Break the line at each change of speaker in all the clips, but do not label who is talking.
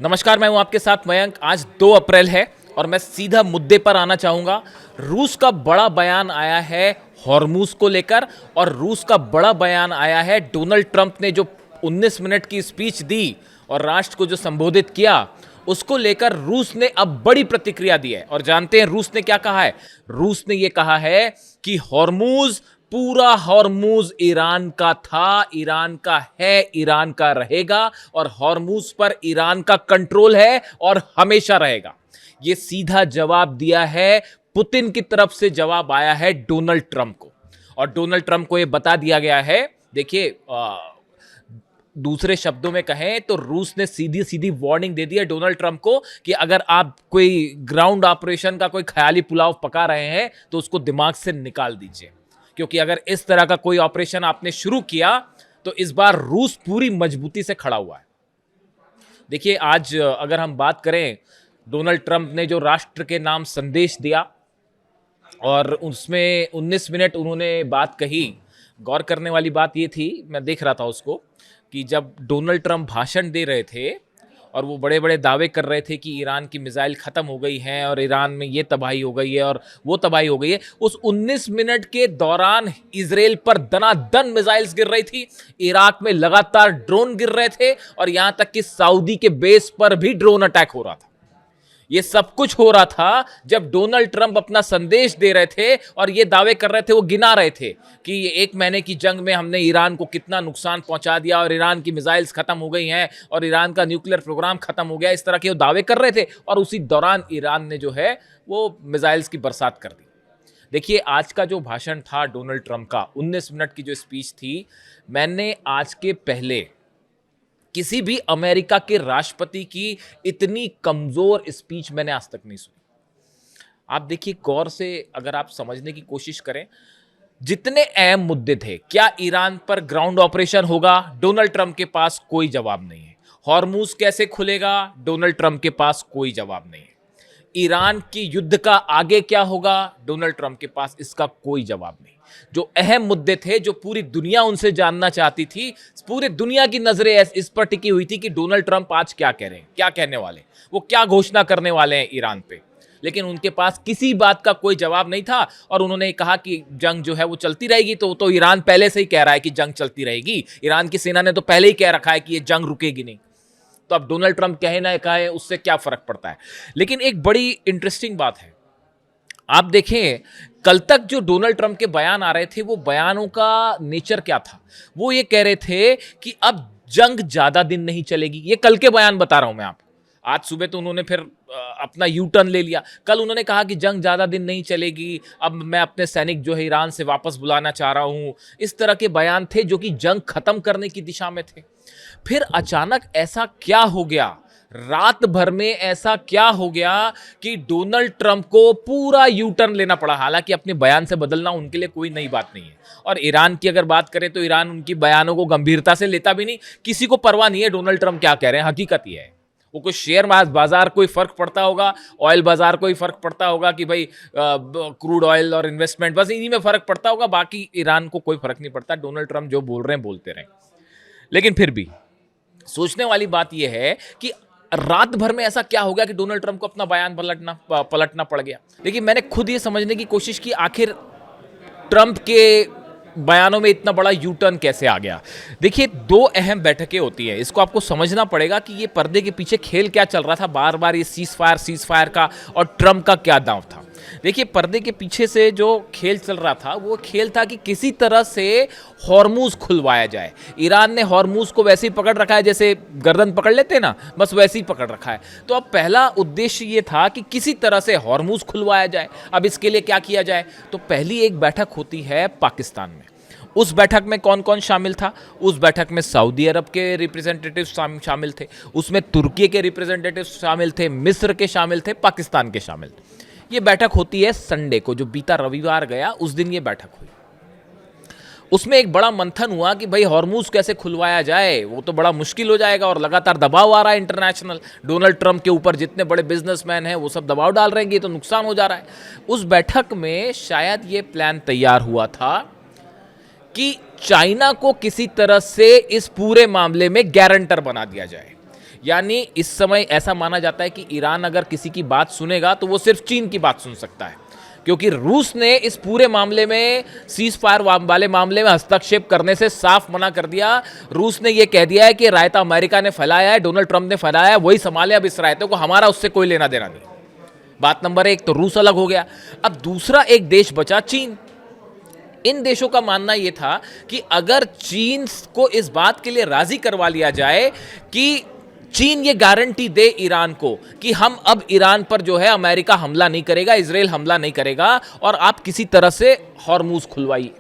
नमस्कार, मैं हूं आपके साथ मयंक। आज 2 अप्रैल है और मैं सीधा मुद्दे पर आना चाहूंगा। रूस का बड़ा बयान आया है हॉर्मूज को लेकर, और रूस का बड़ा बयान आया है डोनाल्ड ट्रंप ने जो 19 मिनट की स्पीच दी और राष्ट्र को जो संबोधित किया, उसको लेकर रूस ने अब बड़ी प्रतिक्रिया दी है। और जानते हैं रूस ने क्या कहा है? रूस ने यह कहा है कि हॉर्मूज, पूरा हॉर्मूज ईरान का था, ईरान का है, ईरान का रहेगा, और हॉर्मूज पर ईरान का कंट्रोल है और हमेशा रहेगा। यह सीधा जवाब दिया है, पुतिन की तरफ से जवाब आया है डोनाल्ड ट्रंप को। और डोनाल्ड ट्रंप को यह बता दिया गया है, देखिए दूसरे शब्दों में कहें तो रूस ने सीधी सीधी वार्निंग दे दी है डोनाल्ड ट्रंप को कि अगर आप कोई ग्राउंड ऑपरेशन का कोई ख्याली पुलाव पका रहे हैं तो उसको दिमाग से निकाल दीजिए, क्योंकि अगर इस तरह का कोई ऑपरेशन आपने शुरू किया तो इस बार रूस पूरी मजबूती से खड़ा हुआ है। देखिए आज अगर हम बात करें, डोनाल्ड ट्रंप ने जो राष्ट्र के नाम संदेश दिया और उसमें 19 मिनट उन्होंने बात कही। गौर करने वाली बात ये थी, मैं देख रहा था उसको, कि जब डोनाल्ड ट्रंप भाषण दे रहे थे और वो बड़े बड़े दावे कर रहे थे कि ईरान की मिसाइल ख़त्म हो गई है और ईरान में ये तबाही हो गई है और वो तबाही हो गई है, उस 19 मिनट के दौरान इजराइल पर दनादन मिसाइल्स गिर रही थी, इराक में लगातार ड्रोन गिर रहे थे, और यहां तक कि सऊदी के बेस पर भी ड्रोन अटैक हो रहा था। ये सब कुछ हो रहा था जब डोनाल्ड ट्रंप अपना संदेश दे रहे थे और ये दावे कर रहे थे, वो गिना रहे थे कि ये 1 महीने की जंग में हमने ईरान को कितना नुकसान पहुंचा दिया और ईरान की मिसाइल्स खत्म हो गई हैं और ईरान का न्यूक्लियर प्रोग्राम खत्म हो गया। इस तरह के वो दावे कर रहे थे और उसी दौरान ईरान ने जो है वो मिसाइल्स की बरसात कर दी। देखिए आज का जो भाषण था डोनाल्ड ट्रंप का, 19 मिनट की जो स्पीच थी, मैंने आज के पहले किसी भी अमेरिका के राष्ट्रपति की इतनी कमजोर स्पीच मैंने आज तक नहीं सुनी। आप देखिए गौर से, अगर आप समझने की कोशिश करें, जितने अहम मुद्दे थे, क्या ईरान पर ग्राउंड ऑपरेशन होगा, डोनाल्ड ट्रंप के पास कोई जवाब नहीं है। हॉर्मूज कैसे खुलेगा, डोनाल्ड ट्रंप के पास कोई जवाब नहीं है। ईरान की युद्ध का आगे क्या होगा, डोनाल्ड ट्रंप के पास इसका कोई जवाब नहीं। जो अहम मुद्दे थे, जो पूरी दुनिया उनसे जानना चाहती थी, पूरी दुनिया की नजरें इस पर टिकी हुई थी कि डोनाल्ड ट्रंप आज क्या कह रहे हैं, क्या कहने वाले, वो क्या घोषणा करने वाले हैं ईरान पे। लेकिन उनके पास किसी बात का कोई जवाब नहीं था और उन्होंने कहा कि जंग जो है वो चलती रहेगी। तो ईरान पहले से ही कह रहा है कि जंग चलती रहेगी, ईरान की सेना ने तो पहले ही कह रखा है कि ये जंग रुकेगी नहीं। तो अब डोनाल्ड ट्रंप कहे ना कहे, उससे क्या फर्क पड़ता है। लेकिन एक बड़ी इंटरेस्टिंग बात है, आप देखें कल तक जो डोनाल्ड ट्रंप के बयान आ रहे थे, वो बयानों का नेचर क्या था? वो ये कह रहे थे कि अब जंग ज्यादा दिन नहीं चलेगी। ये कल के बयान बता रहा हूं मैं आपको। आज सुबह तो उन्होंने फिर अपना यू टर्न ले लिया। कल उन्होंने कहा कि जंग ज्यादा दिन नहीं चलेगी, अब मैं अपने सैनिक जो है ईरान से वापस बुलाना चाह रहा हूं। इस तरह के बयान थे जो कि जंग खत्म करने की दिशा में थे। फिर अचानक ऐसा क्या हो गया, रात भर में ऐसा क्या हो गया कि डोनाल्ड ट्रंप को पूरा यू टर्न लेना पड़ा। हालांकि अपने बयान से बदलना उनके लिए कोई नई बात नहीं है। और ईरान की अगर बात करें तो ईरान उनकी बयानों को गंभीरता से लेता भी नहीं, किसी को परवाह नहीं है डोनाल्ड ट्रंप क्या कह रहे हैं। हकीकत यह है, वो कोई शेयर बाजार कोई फर्क पड़ता होगा, ऑयल बाजार कोई फर्क पड़ता होगा कि भाई क्रूड ऑयल और इन्वेस्टमेंट, बस इन्हीं में फर्क पड़ता होगा। बाकी ईरान को कोई फर्क नहीं पड़ता, डोनाल्ड ट्रंप जो बोल रहे हैं बोलते रहें। लेकिन फिर भी सोचने वाली बात यह है कि रात भर में ऐसा क्या हो गया कि डोनाल्ड ट्रंप को अपना बयान पलटना पड़ गया। देखिए मैंने खुद ये समझने की कोशिश की, आखिर ट्रंप के बयानों में इतना बड़ा यू टर्न कैसे आ गया। देखिए 2 अहम बैठकें होती है, इसको आपको समझना पड़ेगा कि ये पर्दे के पीछे खेल क्या चल रहा था, बार बार ये सीज फायर का, और ट्रंप का क्या दांव था। देखिए पर्दे के पीछे से जो खेल चल रहा था, वो खेल था कि किसी तरह से हॉर्मूज खुलवाया जाए। ईरान ने हॉर्मूज को वैसे ही पकड़ रखा है जैसे गर्दन पकड़ लेते हैं ना, बस वैसे ही पकड़ रखा है। तो अब पहला उद्देश्य ये था कि किसी तरह से हॉर्मूज खुलवाया जाए। अब इसके लिए क्या किया जाए, तो पहली एक बैठक होती है पाकिस्तान में। उस बैठक में कौन कौन शामिल था? उस बैठक में सऊदी अरब के रिप्रेजेंटेटिव शामिल थे, उसमें तुर्की के रिप्रेजेंटेटिव शामिल थे, मिस्र के शामिल थे, पाकिस्तान के शामिल थे। ये बैठक होती है संडे को, जो बीता रविवार गया उस दिन ये बैठक हुई। उसमें एक बड़ा मंथन हुआ कि भाई हॉर्मूज कैसे खुलवाया जाए, वो तो बड़ा मुश्किल हो जाएगा और लगातार दबाव आ रहा है इंटरनेशनल। डोनाल्ड ट्रंप के ऊपर जितने बड़े बिजनेसमैन हैं वो सब दबाव डाल रहे हैं कि ये तो नुकसान हो जा रहा है। उस बैठक में शायद ये प्लान तैयार हुआ था कि चाइना को किसी तरह से इस पूरे मामले में गारंटर बना दिया जाए। यानी इस समय ऐसा माना जाता है कि ईरान अगर किसी की बात सुनेगा तो वो सिर्फ चीन की बात सुन सकता है, क्योंकि रूस ने इस पूरे मामले में, सीज फायर वाले मामले में हस्तक्षेप करने से साफ मना कर दिया। रूस ने यह कह दिया है कि रायता अमेरिका ने फैलाया है, डोनाल्ड ट्रंप ने फैलाया है, वही संभाले अब इस रायते को, हमारा उससे कोई लेना देना नहीं। बात नंबर एक, तो रूस अलग हो गया। अब दूसरा एक देश बचा, चीन। इन देशों का मानना यह था कि अगर चीन को इस बात के लिए राजी करवा लिया जाए कि चीन ये गारंटी दे ईरान को कि हम अब ईरान पर जो है अमेरिका हमला नहीं करेगा, इजराइल हमला नहीं करेगा, और आप किसी तरह से हॉर्मूज खुलवाइए,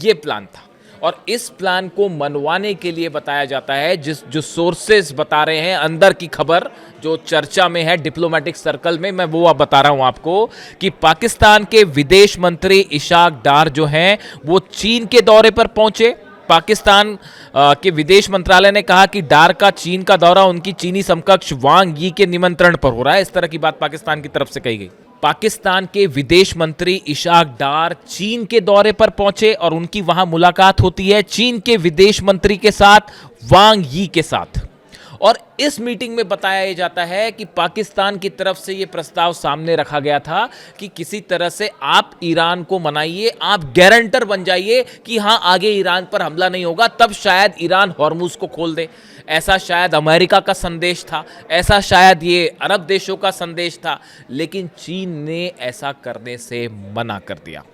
ये प्लान था। और इस प्लान को मनवाने के लिए बताया जाता है, जो सोर्सेस बता रहे हैं, अंदर की खबर जो चर्चा में है डिप्लोमेटिक सर्कल में, मैं वो अब बता रहा हूं आपको, कि पाकिस्तान के विदेश मंत्री इशाक डार जो हैं वो चीन के दौरे पर पहुंचे। पाकिस्तान के विदेश मंत्रालय ने कहा कि डार का चीन का दौरा उनकी चीनी समकक्ष वांग यी के निमंत्रण पर हो रहा है। इस तरह की बात पाकिस्तान की तरफ से कही गई। पाकिस्तान के विदेश मंत्री इशाक डार चीन के दौरे पर पहुंचे और उनकी वहां मुलाकात होती है चीन के विदेश मंत्री के साथ, वांग यी के साथ। और इस मीटिंग में बताया जाता है कि पाकिस्तान की तरफ से यह प्रस्ताव सामने रखा गया था कि किसी तरह से आप ईरान को मनाइए, आप गारंटर बन जाइए कि हां आगे ईरान पर हमला नहीं होगा, तब शायद ईरान हॉर्मुज को खोल दे। ऐसा शायद अमेरिका का संदेश था, ऐसा शायद ये अरब देशों का संदेश था, लेकिन चीन ने ऐसा करने से मना कर दिया।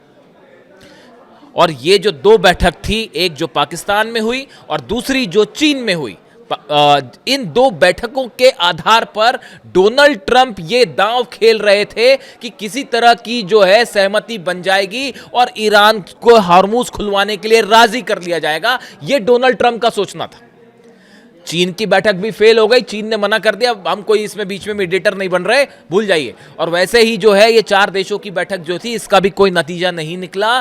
और ये जो दो बैठक थी, एक जो पाकिस्तान में हुई और दूसरी जो चीन में हुई, इन दो बैठकों के आधार पर डोनाल्ड ट्रंप ये दांव खेल रहे थे कि किसी तरह की जो है सहमति बन जाएगी और ईरान को हॉर्मुज खुलवाने के लिए राजी कर लिया जाएगा। ये डोनाल्ड ट्रंप का सोचना था। चीन की बैठक भी फेल हो गई, चीन ने मना कर दिया, हम कोई इसमें बीच में मीडिएटर नहीं बन रहे, भूल जाइए। और वैसे ही जो है ये चार देशों की बैठक जो थी, इसका भी कोई नतीजा नहीं निकला।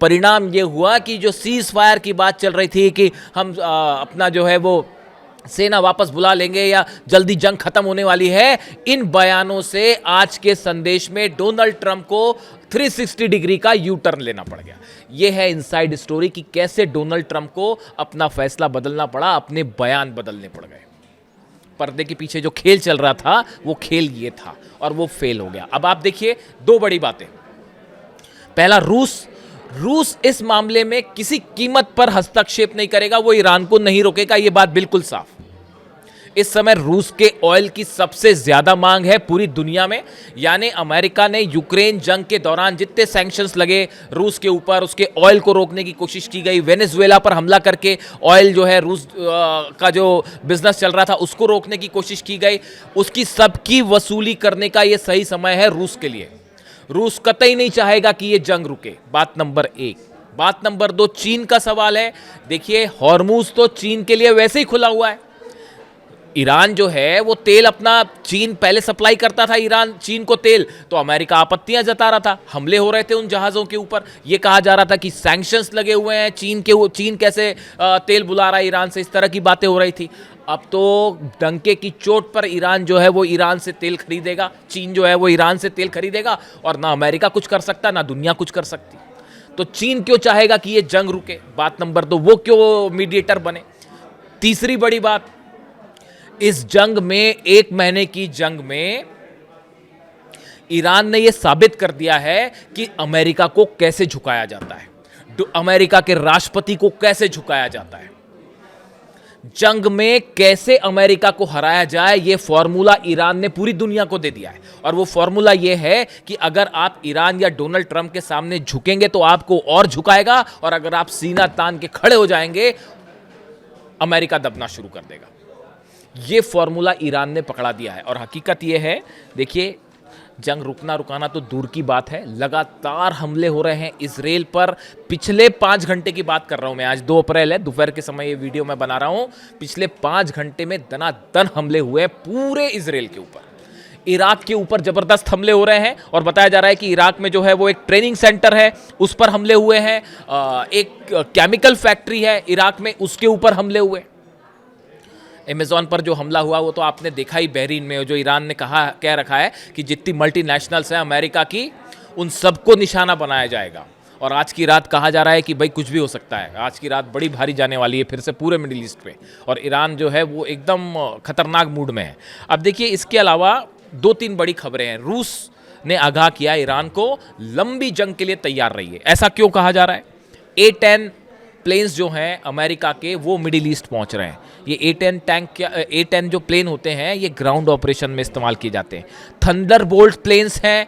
परिणाम ये हुआ कि जो सीज फायर की बात चल रही थी कि हम अपना जो है वो सेना वापस बुला लेंगे या जल्दी जंग खत्म होने वाली है, इन बयानों से आज के संदेश में डोनाल्ड ट्रंप को 360 डिग्री का यू टर्न लेना पड़ गया। यह है इनसाइड स्टोरी कि कैसे डोनाल्ड ट्रंप को अपना फैसला बदलना पड़ा, अपने बयान बदलने पड़ गए। पर्दे के पीछे जो खेल चल रहा था वो खेल ये था और वो फेल हो गया। अब आप देखिए दो बड़ी बातें। पहला, रूस इस मामले में किसी कीमत पर हस्तक्षेप नहीं करेगा, वो ईरान को नहीं रोकेगा, ये बात बिल्कुल साफ। इस समय रूस के ऑयल की सबसे ज्यादा मांग है पूरी दुनिया में। यानी अमेरिका ने यूक्रेन जंग के दौरान जितने सैंक्शंस लगे रूस के ऊपर, उसके ऑयल को रोकने की कोशिश की गई। वेनेजुएला पर हमला करके ऑयल जो है रूस का जो बिजनेस चल रहा था उसको रोकने की कोशिश की गई। उसकी सबकी वसूली करने का यह सही समय है रूस के लिए। रूस कतई नहीं चाहेगा कि यह जंग रुके, बात नंबर एक। बात नंबर दो, चीन का सवाल है। देखिए, हॉर्मुज तो चीन के लिए वैसे ही खुला हुआ है। ईरान जो है वो तेल अपना, चीन पहले सप्लाई करता था ईरान चीन को तेल, तो अमेरिका आपत्तियां जता रहा था, हमले हो रहे थे उन जहाज़ों के ऊपर। ये कहा जा रहा था कि सैंक्शंस लगे हुए हैं चीन कैसे तेल बुला रहा है ईरान से, इस तरह की बातें हो रही थी। अब तो डंके की चोट पर ईरान जो है वो ईरान से तेल खरीदेगा, चीन जो है वो ईरान से तेल खरीदेगा, और ना अमेरिका कुछ कर सकता ना दुनिया कुछ कर सकती। तो चीन क्यों चाहेगा कि ये जंग रुके? बात नंबर दो, वो क्यों मीडिएटर बने? तीसरी बड़ी बात, इस जंग में, 1 महीने की जंग में ईरान ने यह साबित कर दिया है कि अमेरिका को कैसे झुकाया जाता है, अमेरिका के राष्ट्रपति को कैसे झुकाया जाता है। जंग में कैसे अमेरिका को हराया जाए, यह फॉर्मूला ईरान ने पूरी दुनिया को दे दिया है। और वो फॉर्मूला यह है कि अगर आप ईरान या डोनाल्ड ट्रंप के सामने झुकेंगे तो आपको और झुकाएगा, और अगर आप सीना तान के खड़े हो जाएंगे अमेरिका दबना शुरू कर देगा। यह फॉर्मूला ईरान ने पकड़ा दिया है। और हकीकत यह है, देखिए, जंग रुकना रुकाना तो दूर की बात है, लगातार हमले हो रहे हैं इजराइल पर। पिछले 5 घंटे की बात कर रहा हूं मैं, आज 2 अप्रैल है, दोपहर के समय ये वीडियो मैं बना रहा हूं। पिछले 5 घंटे में दनादन हमले हुए पूरे इजराइल के ऊपर। इराक के ऊपर जबरदस्त हमले हो रहे हैं, और बताया जा रहा है कि इराक में जो है वो एक ट्रेनिंग सेंटर है, उस पर हमले हुए हैं। एक केमिकल फैक्ट्री है इराक में, उसके ऊपर हमले हुए। अमेज़ॉन पर जो हमला हुआ वो तो आपने देखा ही, बहरीन में, जो ईरान ने कह रखा है कि जितनी मल्टीनेशनल्स हैं अमेरिका की, उन सबको निशाना बनाया जाएगा। और आज की रात कहा जा रहा है कि भाई कुछ भी हो सकता है, आज की रात बड़ी भारी जाने वाली है फिर से पूरे मिडिल ईस्ट पे, और ईरान जो है वो एकदम खतरनाक मूड में है। अब देखिए इसके अलावा 2-3 बड़ी खबरें हैं। रूस ने आगाह किया ईरान को लंबी जंग के लिए तैयार रहिए। ऐसा क्यों कहा जा रहा है? A-10 प्लेन्स जो हैं अमेरिका के वो मिडिल ईस्ट पहुंच रहे हैं। ये A-10 टैंक A-10 जो प्लेन होते हैं ये ग्राउंड ऑपरेशन में इस्तेमाल किए जाते हैं। थंडरबोल्ट प्लेन्स हैं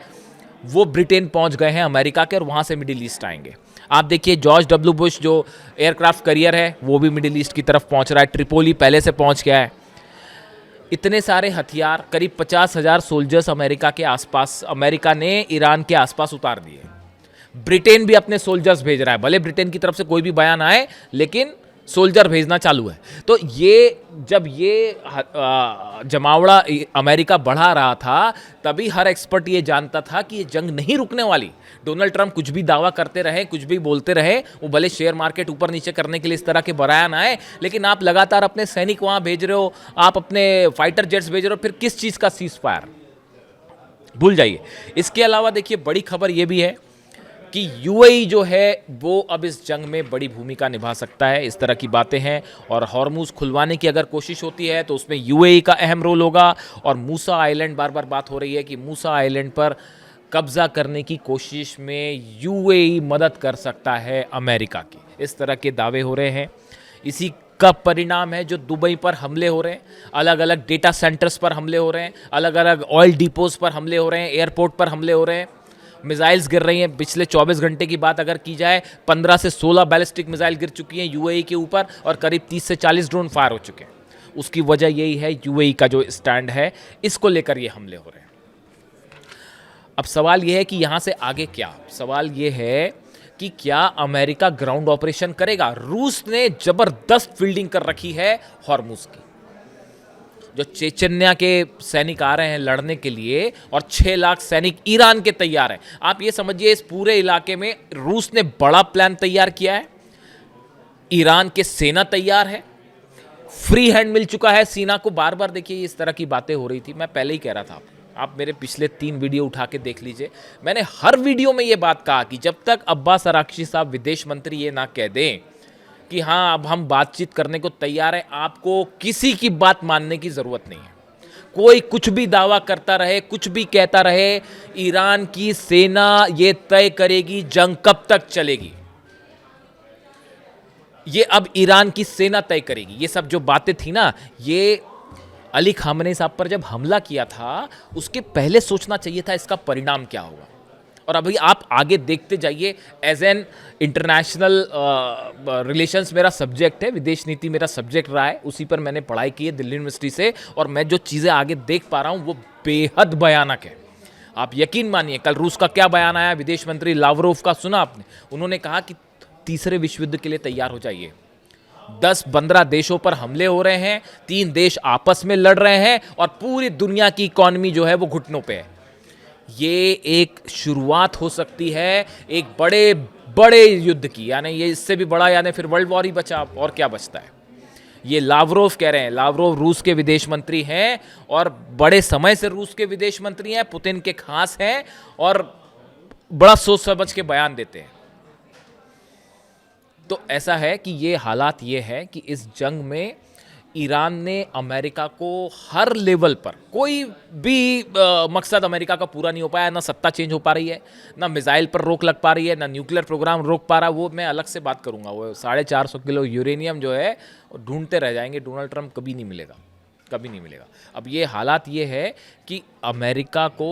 वो ब्रिटेन पहुंच गए हैं अमेरिका के, और वहां से मिडिल ईस्ट आएंगे। आप देखिए जॉर्ज डब्ल्यू बुश जो एयरक्राफ्ट करियर है वो भी मिडिल ईस्ट की तरफ पहुंच रहा है। ट्रिपोली पहले से पहुंच गया है। इतने सारे हथियार, करीब 50,000 सोल्जर्स अमेरिका के आसपास, अमेरिका ने ईरान के आसपास उतार दिए। ब्रिटेन भी अपने सोल्जर्स भेज रहा है, भले ब्रिटेन की तरफ से कोई भी बयान आए लेकिन सोल्जर भेजना चालू है। तो ये जब ये जमावड़ा अमेरिका बढ़ा रहा था तभी हर एक्सपर्ट ये जानता था कि ये जंग नहीं रुकने वाली। डोनाल्ड ट्रंप कुछ भी दावा करते रहे, कुछ भी बोलते रहे, वो भले शेयर मार्केट ऊपर नीचे करने के लिए इस तरह के बयान आए, लेकिन आप लगातार अपने सैनिक वहां भेज रहे हो, आप अपने फाइटर जेट्स भेज रहे हो, फिर किस चीज़ का सीज फायर? भूल जाइए। इसके अलावा देखिए बड़ी खबर ये भी है कि यूएई जो है वो अब इस जंग में बड़ी भूमिका निभा सकता है, इस तरह की बातें हैं। और हॉर्मुज खुलवाने की अगर कोशिश होती है तो उसमें यूएई का अहम रोल होगा। और मूसा आइलैंड, बार बार बात हो रही है कि मूसा आइलैंड पर कब्जा करने की कोशिश में यूएई मदद कर सकता है अमेरिका की, इस तरह के दावे हो रहे हैं। इसी का परिणाम है जो दुबई पर हमले हो रहे हैं, अलग अलग डेटा सेंटर्स पर हमले हो रहे हैं, अलग अलग ऑयल डिपोज पर हमले हो रहे हैं, एयरपोर्ट पर हमले हो रहे हैं, मिसाइल्स गिर रही हैं। पिछले 24 घंटे की बात अगर की जाए 15 से 16 बैलिस्टिक मिसाइल गिर चुकी हैं यूएई के ऊपर, और करीब 30 से 40 ड्रोन फायर हो चुके हैं। उसकी वजह यही है यूएई का जो स्टैंड है, इसको लेकर ये हमले हो रहे हैं। अब सवाल ये है कि यहाँ से आगे क्या? सवाल ये है कि क्या अमेरिका ग्राउंड ऑपरेशन करेगा? रूस ने जबरदस्त फील्डिंग कर रखी है हॉर्मुज की। जो चेचन्या के सैनिक आ रहे हैं लड़ने के लिए, और 6 लाख सैनिक ईरान के तैयार हैं। आप ये समझिए इस पूरे इलाके में रूस ने बड़ा प्लान तैयार किया है, ईरान के सेना तैयार है, फ्री हैंड मिल चुका है सीना को। बार बार देखिए इस तरह की बातें हो रही थी, मैं पहले ही कह रहा था, आप मेरे पिछले 3 वीडियो उठा के देख लीजिए। मैंने हर वीडियो में ये बात कहा कि जब तक अब्बास अराक्ची साहब विदेश मंत्री ये ना कह दें कि हाँ अब हम बातचीत करने को तैयार हैं, आपको किसी की बात मानने की ज़रूरत नहीं है। कोई कुछ भी दावा करता रहे, कुछ भी कहता रहे, ईरान की सेना ये तय करेगी जंग कब तक चलेगी। ये अब ईरान की सेना तय करेगी। ये सब जो बातें थी ना, ये अली खामनेई साहब पर जब हमला किया था उसके पहले सोचना चाहिए था इसका परिणाम क्या होगा। और अभी आप आगे देखते जाइए। एज एन इंटरनेशनल रिलेशंस मेरा सब्जेक्ट है, विदेश नीति मेरा सब्जेक्ट रहा है, उसी पर मैंने पढ़ाई की है दिल्ली यूनिवर्सिटी से, और मैं जो चीज़ें आगे देख पा रहा हूँ वो बेहद भयानक है। आप यकीन मानिए, कल रूस का क्या बयान आया, विदेश मंत्री लावरोव का सुना आपने? उन्होंने कहा कि तीसरे विश्व युद्ध के लिए तैयार हो जाइए। 10-15 देशों पर हमले हो रहे हैं, 3 देश आपस में लड़ रहे हैं, और पूरी दुनिया की इकॉनमी जो है वो घुटनों पे है। ये एक शुरुआत हो सकती है एक बड़े बड़े युद्ध की, यानी ये इससे भी बड़ा, यानी फिर वर्ल्ड वॉर ही बचा, और क्या बचता है। ये लावरोव कह रहे हैं। लावरोव रूस के विदेश मंत्री हैं और बड़े समय से रूस के विदेश मंत्री हैं, पुतिन के खास हैं, और बड़ा सोच समझ के बयान देते हैं। तो ऐसा है कि ये हालात ये है कि इस जंग में ईरान ने अमेरिका को हर लेवल पर, कोई भी मकसद अमेरिका का पूरा नहीं हो पाया। ना सत्ता चेंज हो पा रही है, ना मिसाइल पर रोक लग पा रही है, ना न्यूक्लियर प्रोग्राम रोक पा रहा। वो मैं अलग से बात करूंगा। वो 450 किलो यूरेनियम जो है ढूंढते रह जाएंगे। डोनाल्ड ट्रंप कभी नहीं मिलेगा, कभी नहीं मिलेगा। अब ये हालात ये है कि अमेरिका को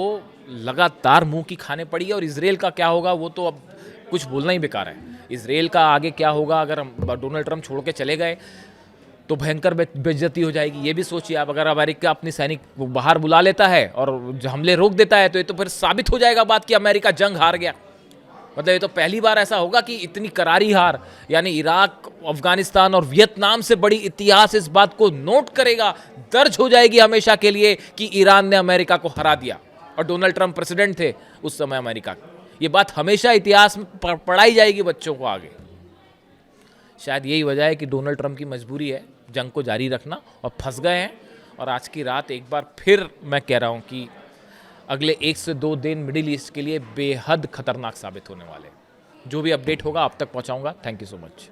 लगातार मुंह की खाने पड़ी है। और इसराइल का क्या होगा वो तो अब कुछ बोलना ही बेकार है। इसराइल का आगे क्या होगा अगर डोनाल्ड ट्रंप छोड़ के चले गए तो भयंकर बेइज्जती हो जाएगी। ये भी सोचिए आप, अगर अमेरिका अपनी सैनिक बाहर बुला लेता है और हमले रोक देता है तो ये तो फिर साबित हो जाएगा बात कि अमेरिका जंग हार गया। मतलब ये तो पहली बार ऐसा होगा कि इतनी करारी हार, यानी इराक, अफगानिस्तान और वियतनाम से बड़ी इतिहास इस बात को नोट करेगा, दर्ज हो जाएगी हमेशा के लिए कि ईरान ने अमेरिका को हरा दिया और डोनाल्ड ट्रंप प्रेसिडेंट थे उस समय अमेरिका। ये बात हमेशा इतिहास में पढ़ाई जाएगी बच्चों को आगे। शायद यही वजह है कि डोनाल्ड ट्रंप की मजबूरी है जंग को जारी रखना, और फंस गए हैं। और आज की रात एक बार फिर मैं कह रहा हूं कि अगले 1 से 2 दिन मिडिल ईस्ट के लिए बेहद खतरनाक साबित होने वाले हैं। जो भी अपडेट होगा आप तक पहुंचाऊंगा। Thank you so much.